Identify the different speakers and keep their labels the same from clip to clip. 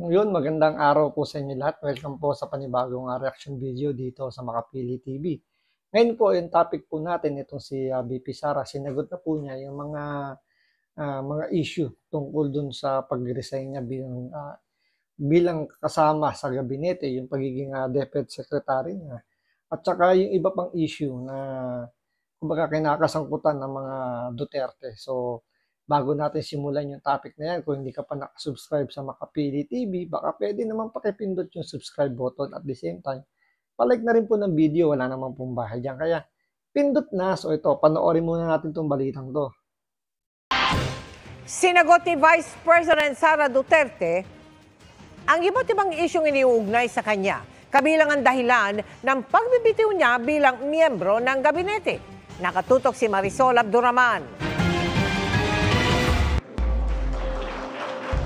Speaker 1: Ngayon, magandang araw po sa inyo lahat. Welcome po sa panibagong reaction video dito sa Makapili TV. Ngayon po, yung topic po natin, itong si VP Sara, sinagot na po niya yung mga issue tungkol dun sa pag-resign niya bilang kasama sa gabinete, yung pagiging DepEd Secretary niya. At saka yung iba pang issue na kumbaga kinakasangkutan ng mga Duterte. So, bago natin simulan yung topic na yan, kung hindi ka pa nakasubscribe sa Makapili TV, baka pwede naman pakipindot yung subscribe button at the same time. Palike na rin po ng video, wala naman pong bahay dyan. Kaya, pindot na. So ito, panoorin muna natin itong balitang to.
Speaker 2: Sinagot ni Vice President Sara Duterte ang iba't ibang isyong iniuugnay sa kanya, kabilang ang dahilan ng pagbibitiw niya bilang miyembro ng gabinete. Nakatutok si Marisol Abduraman.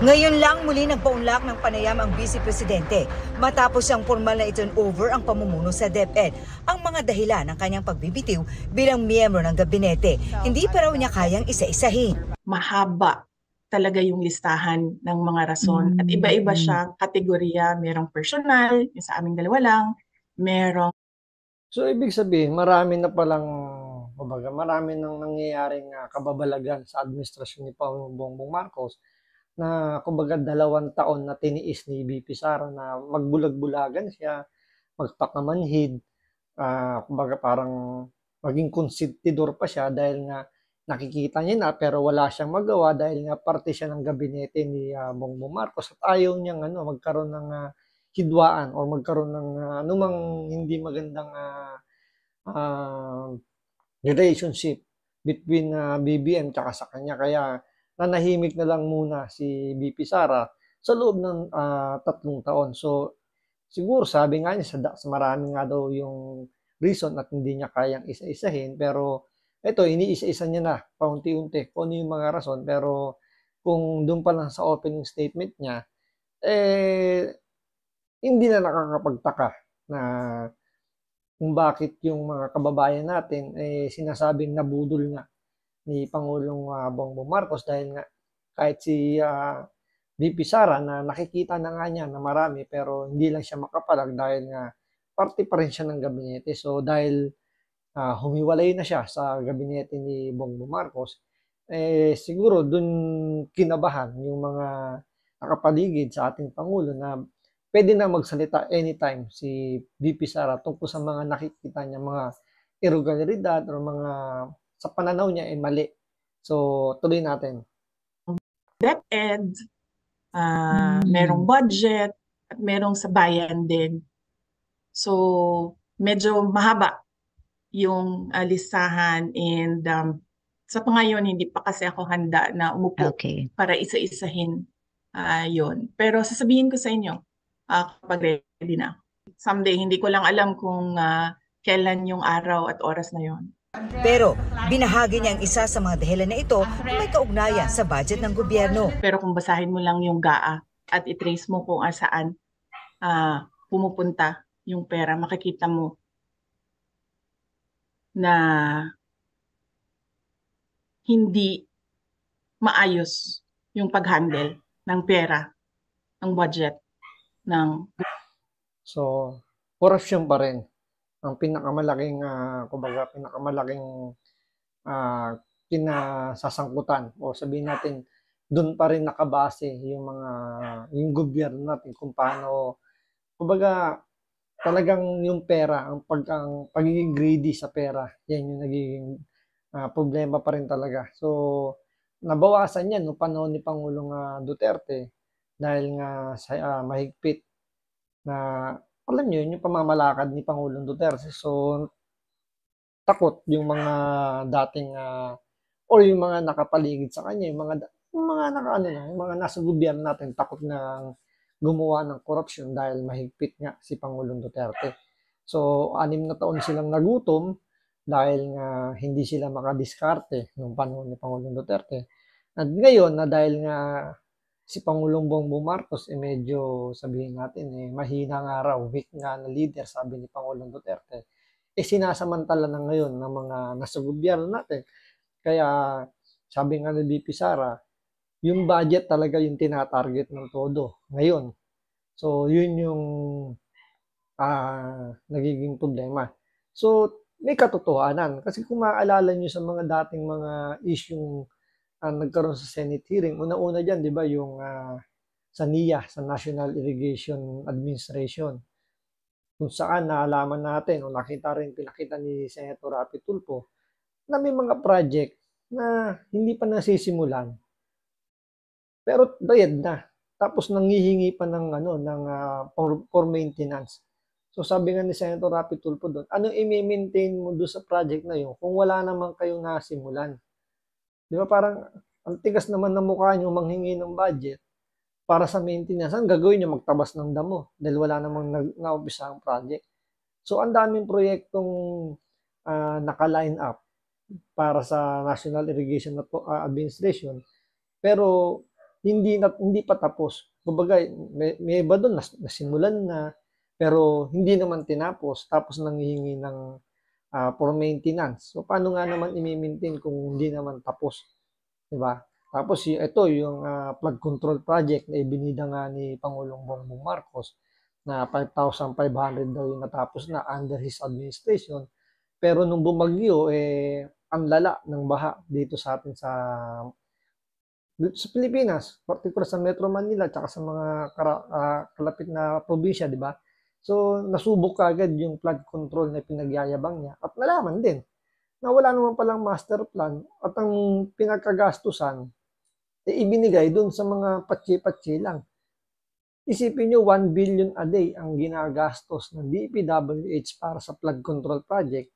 Speaker 3: Ngayon lang muli nagpaunlak ng panayam ang Vice Presidente matapos ang formal na i-turnover ang pamumuno sa DepEd. Ang mga dahilan ng kanyang pagbibitiw bilang miyembro ng gabinete, hindi pa raw niya kayang isa-isahin.
Speaker 4: Mahaba talaga yung listahan ng mga rason at iba-iba siya kategorya. Merong personal, yung sa aming dalawa lang, merong...
Speaker 1: So, ibig sabihin, marami nang nangyayaring kababalagan sa administrasyon ni Pangulong Bongbong Marcos na kumbaga 2 taon na tiniis ni VP Sara na magbulag-bulagan siya, magpakamanhid, kumbaga parang maging konsentidor pa siya dahil nga nakikita niya na pero wala siyang magawa dahil nga parte siya ng gabinete ni Bongbong Marcos at ayaw niyang magkaroon ng hidwaan o magkaroon ng anumang hindi magandang relationship between BBM tsaka sa kanya. Kaya nanahimik na lang muna si VP Sara sa loob ng 3 taon. So, siguro sabi nga niya sa marami nga daw yung reason at hindi niya kayang isa-isahin. Pero ito, iniisa-isa niya na paunti-unti kung ano yung mga rason. Pero kung doon pa lang sa opening statement niya, hindi na nakakapagtaka na kung bakit yung mga kababayan natin sinasabing nabudol nga ni Pangulong Bongbong Marcos dahil nga kahit si VP Sara na nakikita na nga niya na marami pero hindi lang siya makapalag dahil nga parte pa rin siya ng gabinete. So dahil humiwalay na siya sa gabinete ni Bongbong Marcos, siguro dun kinabahan yung mga nakapaligid sa ating Pangulo na pwede na magsalita anytime si VP Sara tungkol sa mga nakikita niya mga irregularidad o mga sa pananaw niya ay mali. So, tuloy natin.
Speaker 4: DepEd, merong budget, at merong sa bayan din. So, medyo mahaba yung listahan and sa pangayon, hindi pa kasi ako handa na umupo para isa-isahin yun. Pero sasabihin ko sa inyo, kapag ready na. Someday, hindi ko lang alam kung kailan yung araw at oras na yon.
Speaker 3: Pero binahagi niya ang isa sa mga dahilan na ito na may kaugnayan sa budget ng gobyerno.
Speaker 4: Pero kung basahin mo lang yung GAA at i-trace mo kung saan pumupunta yung pera, makikita mo na hindi maayos yung pag-handle ng pera, ng budget, ng...
Speaker 1: So, korupsyon pa rin ang pinakamalaking kinasasangkutan o sabihin natin doon pa rin nakabase yung gobyerno natin kung paano kumbaga talagang yung pera ang pagiging greedy sa pera yan yung nagiging problema pa rin talaga. So nabawasan yan no panahon ni Pangulong Duterte dahil nga sa mahigpit na alam niyo yung pamamalakad ni Pangulong Duterte. So, takot yung mga dating or yung mga nakapaligid sa kanya, yung mga nasa gobyerno natin takot na gumawa ng korupsyon dahil mahigpit nga si Pangulong Duterte. So, 6 na taon silang nagutom dahil nga hindi sila makadiskarte nung panahon ni Pangulong Duterte. At ngayon na dahil nga si Pangulong Bongbong Marcos medyo sabihin natin mahina nga raw, weak nga na leader sabi ni Pangulong Duterte. Sinasamantala na ngayon ng mga nasa gobyerno natin. Kaya sabi nga ni VP Sara, yung budget talaga yung tinatarget ng todo ngayon So, yun yung nagiging problema. So, may katotohanan. Kasi kung maaalala nyo sa mga dating mga isyung nagkaroon sa Senate hearing, una-una dyan, di ba, yung sa NIA, sa National Irrigation Administration, kung saan naalaman natin o nakita rin, pinakita ni Senator Rapi Tulfo, na may mga project na hindi pa nasisimulan, pero bayad na. Tapos nanghihingi pa ng for maintenance. So sabi nga ni Senator Rapi Tulfo doon, ano i-maintain mo doon sa project na yun kung wala naman kayong nasimulan? Di ba parang ang tigas naman ng mukha nyo manghingi ng budget para sa maintenance. Ang gagawin nyo, magtabas ng damo dahil wala namang na-umpisa ang project. So ang daming proyektong naka-line up para sa National Irrigation Administration, pero hindi pa tapos. Kumbaga, may iba doon nasimulan na, pero hindi naman tinapos, tapos nanghihingi ng for maintenance. So paano nga naman i-maintain kung hindi naman tapos, 'di ba? Tapos ito yung flood control project na ibinida nga ni Pangulong Bongbong Marcos na 5,500 daw yung natapos na under his administration. Pero nung bumagyo, ang lala ng baha dito sa atin sa Pilipinas, particular sa Metro Manila, tsaka sa mga kalapit na probinsya, di ba? So, nasubok agad yung flood control na pinagyayabang niya. At nalaman din na wala naman palang master plan at ang pinagkagastusan ibinigay dun sa mga patsi-patsi lang. Isipin nyo, 1 billion a day ang ginagastos ng DPWH para sa flood control project,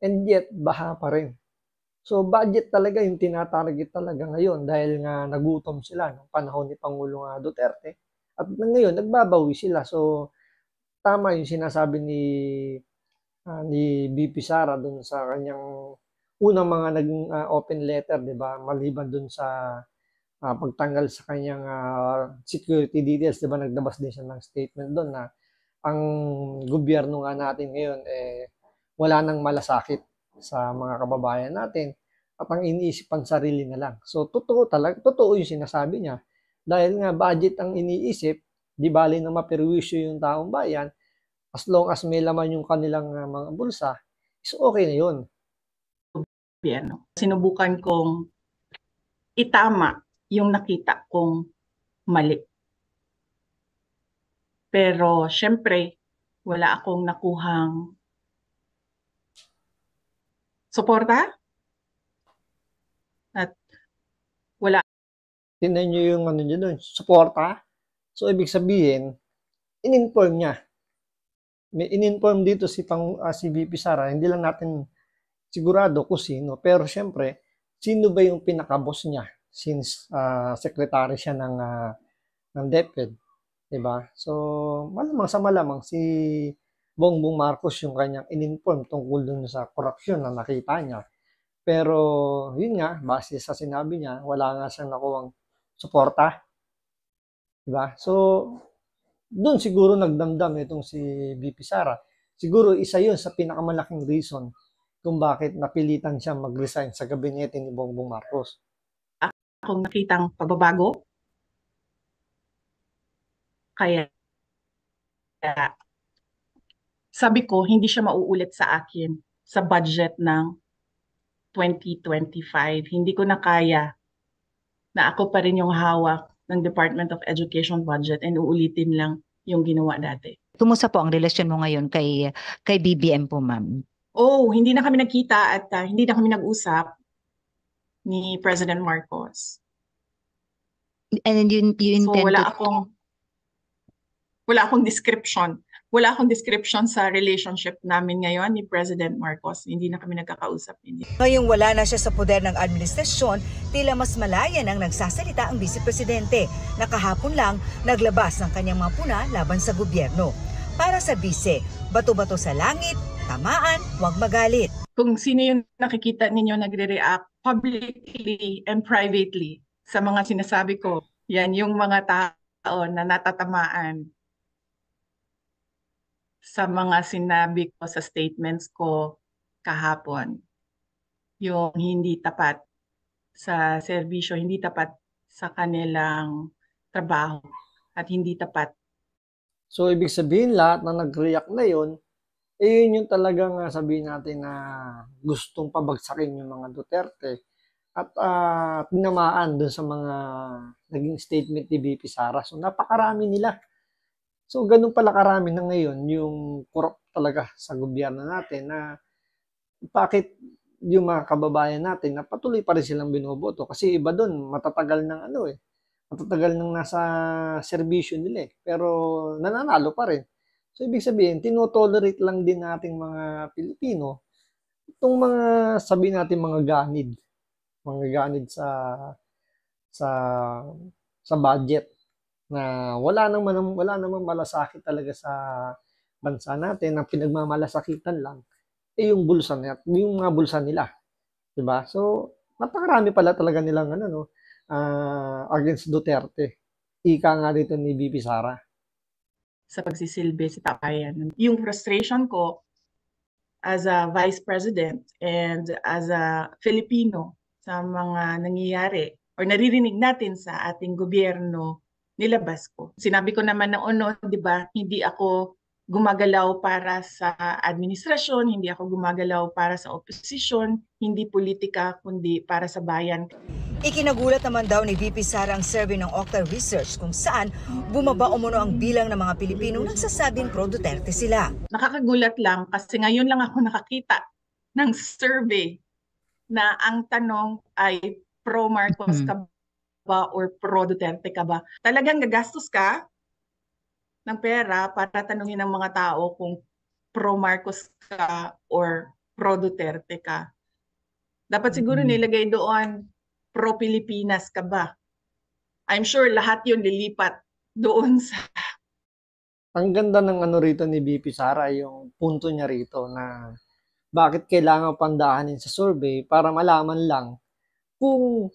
Speaker 1: and yet baha pa rin. So budget talaga yung tinatarget talaga ngayon dahil nga nagutom sila ng panahon ni Pangulong Duterte at ngayon nagbabawi sila. So tama yung sinasabi ni VP Sara dun sa kanyang unang mga naging open letter, 'di ba? Maliban dun sa pagtanggal sa kanyang security details, 'di ba? Naglabas din siya ng statement doon na ang gobyerno nga natin ngayon wala nang malasakit sa mga kababayan natin at ang iniisip ang sarili na lang. So totoo yung sinasabi niya. Dahil nga budget ang iniisip, di bali na maperwisyo yung taong bayan, as long as may laman yung kanilang mga bulsa, is okay na yun.
Speaker 4: Sinubukan kong itama yung nakita kong mali. Pero syempre, wala akong nakuhang suporta at wala.
Speaker 1: Tingnan nyo yung nyo doon, suporta. So ibig sabihin, in-inform niya. May in-inform dito si VP Sara, hindi lang natin sigurado kung sino, pero syempre, sino ba yung pinaka-boss niya since secretary siya ng DepEd, 'di ba? So, malamang sa malamang si Bongbong Marcos yung kanyang in-inform tungkol dun sa korupsyon na nakita niya. Pero, yun nga, base sa sinabi niya, wala nga siyang nakuwang suporta. 'Di ba? So, doon siguro nagdamdam itong si VP Sara. Siguro isa yun sa pinakamalaking reason kung bakit napilitan siya mag-resign sa gabinete ni Bongbong Marcos.
Speaker 4: Akong nakitang pagbabago. Kaya sabi ko, hindi siya mauulit sa akin sa budget ng 2025. Hindi ko na kaya na ako pa rin yung hawak ng Department of Education budget and uulitin lang yung ginawa dati.
Speaker 5: Kumusta po ang relasyon mo ngayon kay BBM po, ma'am?
Speaker 4: Oh, hindi na kami nagkita at hindi na kami nag-usap ni President Marcos.
Speaker 5: And you
Speaker 4: So
Speaker 5: intend
Speaker 4: wala akong description. Wala akong description sa relationship namin ngayon ni President Marcos. Hindi na kami nagkakausap.
Speaker 3: Ngayong wala na siya sa poder ng administrasyon, tila mas malaya nang nagsasalita ang Vice Presidente na kahapon lang naglabas ng kanyang mga puna laban sa gobyerno. Para sa Vice, bato-bato sa langit, tamaan, huwag magalit.
Speaker 4: Kung sino yung nakikita ninyo nagre-react publicly and privately sa mga sinasabi ko, yan yung mga tao na natatamaan sa mga sinabi ko sa statements ko kahapon. Yung hindi tapat sa serbisyo, hindi tapat sa kanilang trabaho, at hindi tapat
Speaker 1: So, ibig sabihin lahat na nag-react na yun, yun yung talagang sabihin natin na gustong pabagsakin yung mga Duterte at tinamaan dun sa mga naging statement ni VP Sara. So, napakarami nila. So, ganun pala karami na ngayon yung corrupt talaga sa gobyerno natin na bakit yung mga kababayan natin na patuloy pa rin silang binoboto kasi iba doon matatagal ng matatagal nang nasa serbisyo nila pero nananalo pa rin. So ibig sabihin tinotolerate lang din nating mga Pilipino itong mga sabihin natin mga ganid sa sa budget na wala naman malasakit talaga sa bansa natin. Ang pinagmamalasakitan lang yung bulsa nila, yung mga bulsa nila, 'di ba? So, napakarami pala talaga nilang against Duterte. Ika nga dito ni VP Sara.
Speaker 4: Sa pagsisilbi sa bayan. Yung frustration ko as a vice president and as a Filipino sa mga nangyayari or naririnig natin sa ating gobyerno, nilabas ko. Sinabi ko naman noon, di ba, hindi ako gumagalaw para sa administrasyon, hindi ako gumagalaw para sa oposisyon, hindi politika, kundi para sa bayan.
Speaker 3: Ikinagulat naman daw ni VP Sara ang survey ng Octa Research kung saan bumaba umano ang bilang ng mga Pilipino nagsasabing pro-Duterte sila.
Speaker 4: Nakakagulat lang kasi ngayon lang ako nakakita ng survey na ang tanong ay pro-Marcos ka ba or pro-Duterte ka ba. Talagang gagastos ka ng pera para tanungin ng mga tao kung pro-Marcos ka or pro-Duterte ka. Dapat siguro nilagay doon, pro-Pilipinas ka ba? I'm sure lahat yun lilipat doon sa...
Speaker 1: Ang ganda ng rito ni VP Sara, yung punto niya rito na bakit kailangan pandahanin sa survey para malaman lang kung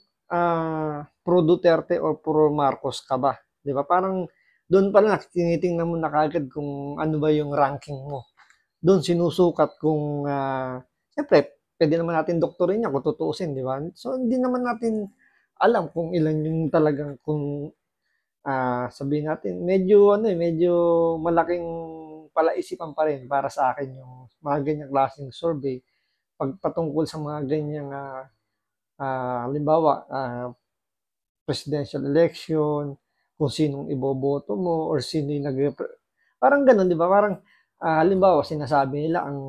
Speaker 1: pro Duterte o pro Marcos ka ba. 'Di ba? Parang doon pa lang tinitingnan mo na kagad kung ano ba yung ranking mo. Doon sinusukat kung siyempre pwede naman natin doktorin niya kung tutuusin, di ba? So, hindi naman natin alam kung ilan yung talagang kung sabihin natin, medyo malaking palaisipan pa rin para sa akin yung mga ganyang klaseng survey pagpatungkol sa mga ganyang halimbawa, presidential election, kung sinong iboboto mo or sino yung parang ganun, di ba? Parang halimbawa, sinasabi nila ang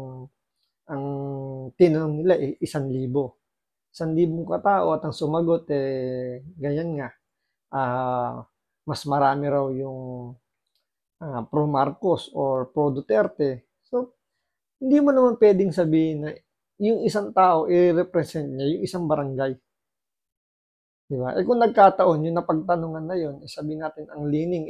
Speaker 1: tinanong nila 1,000. 1,000 katao at ang sumagot ganyan nga. Mas marami raw yung pro Marcos or pro Duterte. So, hindi mo naman pwedeng sabihin na yung isang tao i-represent niya yung isang barangay. Di ba? Kung nagkataon yung napagtanungan na yun, sabihin natin ang leaning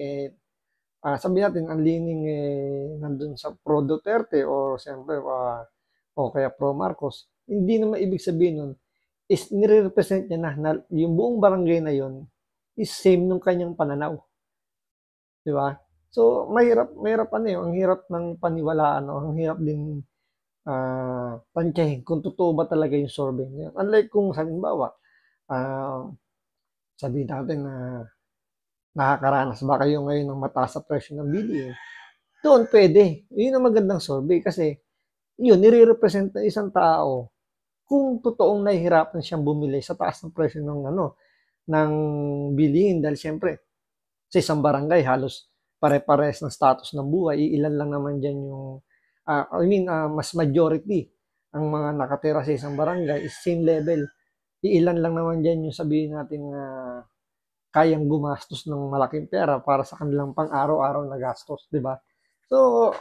Speaker 1: nandun sa pro Duterte o siyempre o kaya pro Marcos, hindi naman ibig sabihin nun is nire-represent niya na yung buong barangay na yun is same nung kanyang pananaw. Di ba? So, mahirap ang hirap ng paniwalaan o ang hirap din tansyahin kung totoo ba talaga yung survey niya. Unlike kung halimbawa, sabihin natin na nakakaranas ba kayo ngayon ng mataas sa presyo ng bilihin, doon pwede. Yun ang magandang survey kasi yun, nire-represent ng isang tao kung totoong nahihirapan siyang bumili sa taas ng presyo ng bilihin dahil siyempre sa isang barangay halos pare-pares ng status ng buhay, ilan lang naman dyan yung mas majority ang mga nakatira sa isang barangay is same level. Ilan lang naman dyan yung sabihin natin kayang gumastos ng malaking pera para sa kanilang pang-araw-araw na gastos, di ba? So,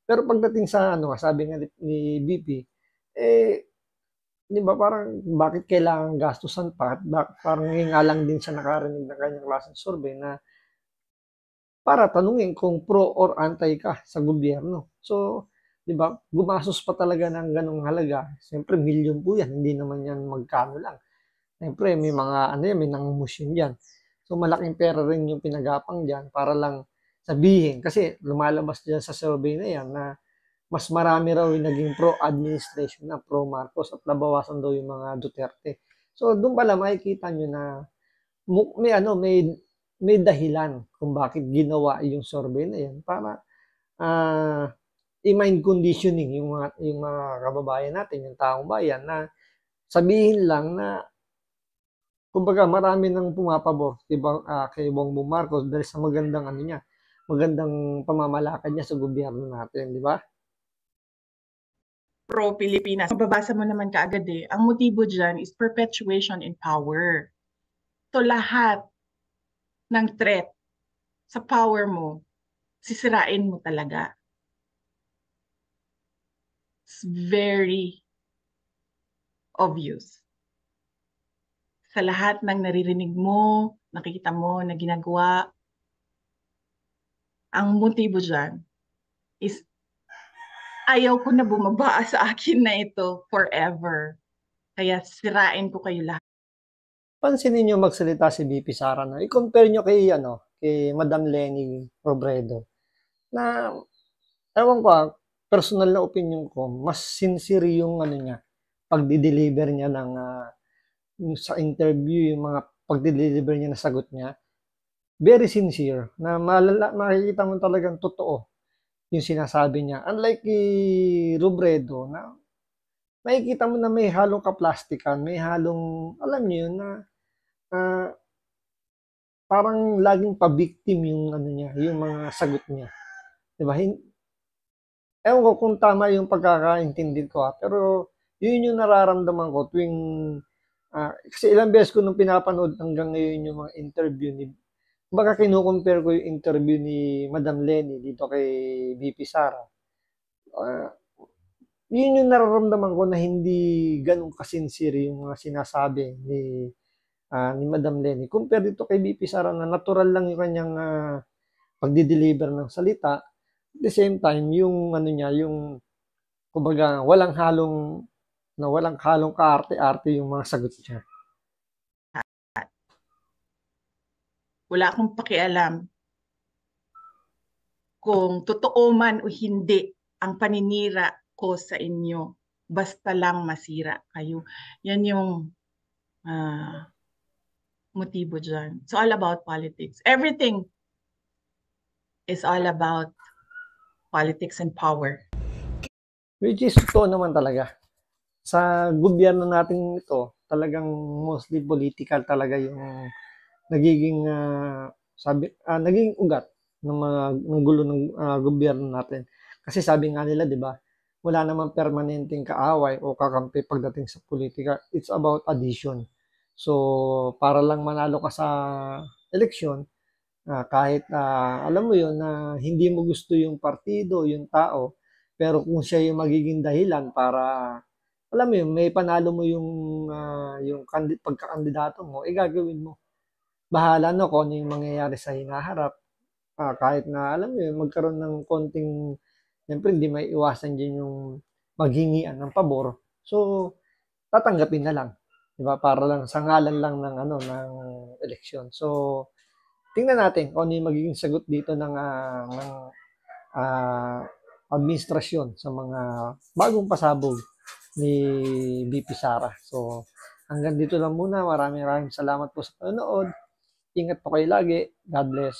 Speaker 1: pero pagdating sa sabi nga ni BP, di ba parang bakit kailangan gastusan pa? Parang nga lang din siya nakarinig ng kanyang klaseng survey na para tanungin kung pro or anti ka sa gobyerno. So, di ba, gumastos pa talaga ng ganong halaga. Siyempre, milyon po yan. Hindi naman yan magkano lang. Siyempre, may mga, may nangumusyon yan. So, malaking pera rin yung pinagapang dyan para lang sabihin. Kasi, lumalabas dyan sa survey na yan na mas marami raw yung naging pro-administration na pro-Marcos at nabawasan daw yung mga Duterte. So, doon pala makikita nyo na may may dahilan kung bakit ginawa yung survey na yan para i-mind conditioning yung mga kababayan natin, yung taong bayan na sabihin lang na kumbaga marami nang pumapabor kay Bongbong Marcos dahil sa magandang magandang pamamalakad niya sa gobyerno natin, di ba?
Speaker 4: Pro-Pilipinas. Mababasa mo naman kaagad ang motibo dyan is perpetuation in power. So lahat ng threat sa power mo, sisirain mo talaga. It's very obvious. Sa lahat ng naririnig mo, nakikita mo na ginagawa, ang motibo dyan is ayaw ko na bumaba sa akin na ito forever. Kaya sirain ko kayo lahat.
Speaker 1: Pansinin niyo magsalita si VP Sara na i-compare niyo kay Madam Leni Robredo na ewan ko personal na opinion ko, mas sincere yung niya, pagdi-deliver niya ng sa interview, yung mga pagdi-deliver niya na sagot niya. Very sincere na makikita mo talagang totoo yung sinasabi niya. Unlike kay Robredo na makikita mo na may halong kaplastikan, may halong, alam niyo yun, na parang laging pa-victim yung niya, yung mga sagot niya. Diba? Ewan ko kung tama yung pagkakaintindi ko pero yun yung nararamdaman ko tuwing kasi ilang beses ko nung pinapanood hanggang ngayon yung mga interview baka kinukompare ko yung interview ni Madam Leni dito kay VP Sara. Yun yung nararamdaman ko na hindi ganun kasincere yung mga sinasabi ni Madam Leni. Compare dito kay VP Sara na natural lang yung kanyang pagdi-deliver ng salita. At the same time, yung niya, yung kumbaga walang halong kaarte-arte yung mga sagot niya.
Speaker 4: Wala akong pakialam kung totoo man o hindi ang paninira ko sa inyo. Basta lang masira kayo. Yan yung motibo dyan. It's all about politics. Everything is all about politics and power.
Speaker 1: Which is totoo naman talaga. Sa gobyerno natin ito, talagang mostly political talaga yung nagiging naging ugat ng gulo ng gobyerno natin. Kasi sabi nga nila, 'di ba? Wala namang permanenteng kaaway o kakampi pagdating sa politika. It's about addition. So, para lang manalo ka sa eleksyon, kahit alam mo 'yon na hindi mo gusto yung partido, yung tao, pero kung siya yung magiging dahilan para alam mo yun, may panalo mo yung pagkakandidato mo, gagawin mo. Bahala na kung ano yung mangyayari sa hinaharap. Kahit na, alam mo yun, magkaroon ng konting, siyempre hindi may iwasan din yung maghingian ng pabor. So, tatanggapin na lang. Diba? Para lang, sa ngalan lang ng eleksyon. So, tingnan natin kung ano yung magiging sagot dito ng administrasyon sa mga bagong pasabog ni VP Sara. So, hanggang dito lang muna. Maraming salamat po sa panonood. Ingat po kayo lagi. God bless.